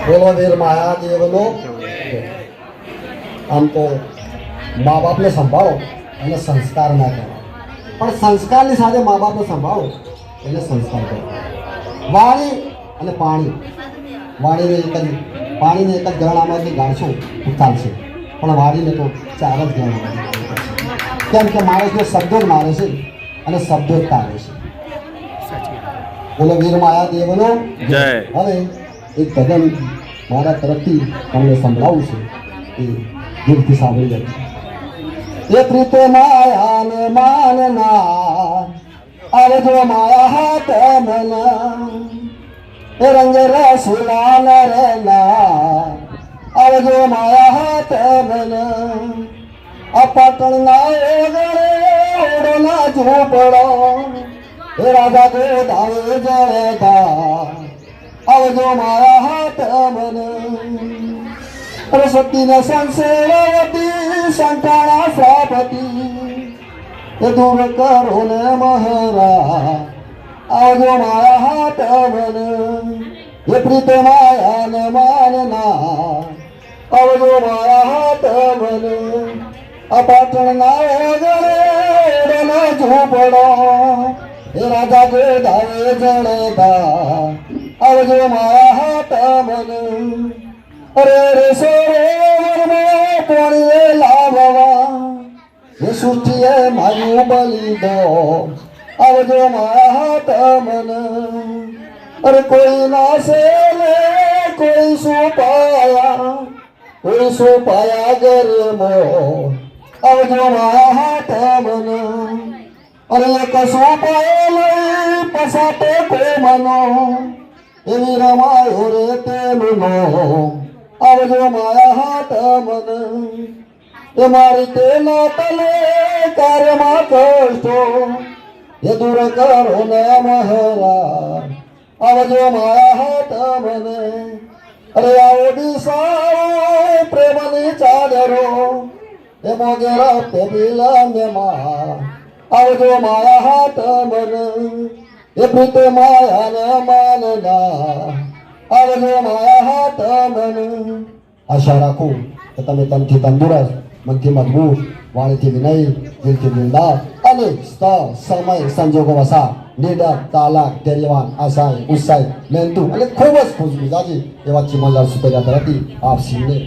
બોલો વીર મહાદેવનો આમ તો મા બાપને સંભાળો અને સંસ્કાર ના કરો, પણ સંસ્કારની સાથે મા બાપને સંભાળો એને સંસ્કાર કરો. વાણી અને પાણી, વાણીને એક જ પાણીને એક જ ગરણામાંથી ગાળશો તો ચાલશે, પણ વાણીને તો 4 જ ગરણામાંથી, કેમ કે માણસને શબ્દો જ મારે છે અને શબ્દો જ તારે છે. બોલો વીર મહાદેવનો જય. હવે એક ભજન મારા તરફથી તમને સંભળાવું છે, એ દિલથી સાંભળી લેજો. એ પ્રીતે માયા ને માનના આવજો માયા હાથ મના, એ રંગ રસુલા નરના આવજો માયા હાથ મના, આ પાટણના ઓગળના ઝૂંપડો એ રાધા ગોદાવે જળતા આવજો મારા હાથ મને. સરસ્વતીને સંસેવતી સંતાણા શ્રાપતિ એ દૂર કરો ને મહારા આવજો મારા હાથ મને. એ પ્રીત માયા ને માનના આવજો મારા હાથ મને, આ પાટણના ઓગળના ઝૂંપડો એ રાજા ગોદાવે જળતા આવજો મારા હાથ મને. અરે રે સરોવરમાં પાણીએ લાવવા એ સૃષ્ટિએ મારું બલી દો આવજો મારા હાથ મને. અરે કોઈ નાશે ને કોઈ શું પાયા ગરમો આવજો મારા હાથ મને. અરે કશું પાયેલો પસાટે કોમનો એવી રમાયો રે તેલનો આવજો મારા હાથ મને. એ મારી તેના તલે કાર્યમાં કષ્ટો એ દૂર કરો ને મહારા આવજો મારા હાથ મને. અરે આવો દિશા પ્રેમની ચાદરો એ મોગેરા પેલા મેમાં આવજો મારા હાથ મને. એ પ્રીત માયા ને માનના આવજો મારા હાથ મને. આશા રાખું કે તમે તનથી તંદુરસ્ત, મનથી મજબૂત, વાણીથી વિનય, દિલથી દિલદાર અને સમય સંજોગો વસા નિડર, તાલાક, ધૈર્યવાન, આશાય, ઉત્સાહી, મહેનતુ અને ખૂબ જ ખુશ મિજાજી એવા ચીમલદાર સુપેરા તરફથી આપ શ્રીને